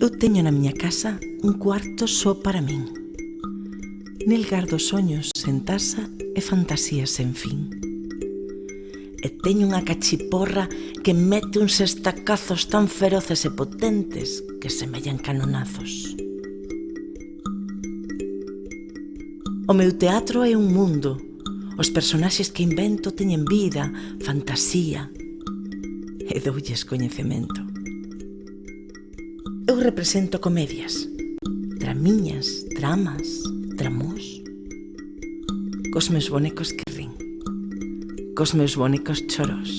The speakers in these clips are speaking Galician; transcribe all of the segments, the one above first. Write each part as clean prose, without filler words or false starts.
Eu teño na miña casa un cuarto só para min. Nel gardo soños sen tasa e fantasías sen fin. E teño unha cachiporra que mete uns estacazos tan feroces e potentes que semellan canonazos. O meu teatro é un mundo. Os personaxes que invento teñen vida, fantasía e doulles coñecemento. Eu represento comedias, dramiñas, dramas, tramos, cos meus bonecos que rin, cos meus bonecos chorós.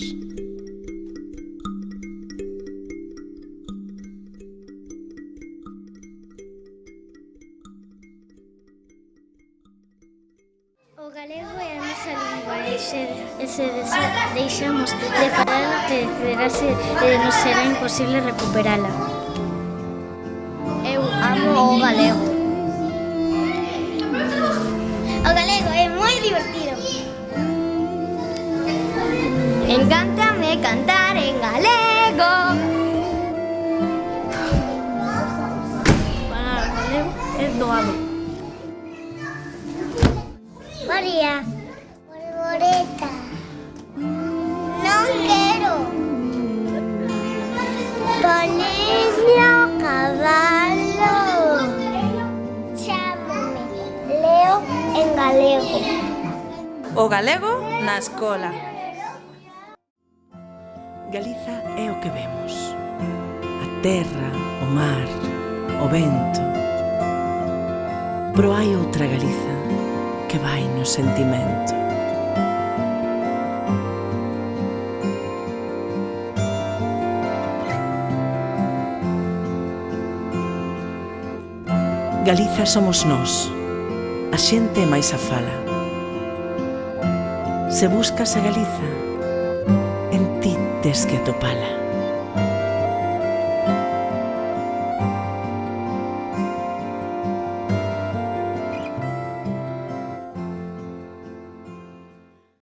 O galego é a nosa lingua e se deixamos de falala perderase e nos será imposible recuperala. Eu amo o galego. O galego é moi divertido. Encántame cantar en galego. Falar galego é doado. María. Borboleta. Non quero. Ponesme o cabalo. Chámame Leo en galego. O galego na escola. Galiza é o que vemos. A terra, o mar, o vento. Pero hai outra Galiza que vai no sentimento. Galiza somos nós, a xente e máis a fala. Se buscas a Galiza, en ti tes que atopala.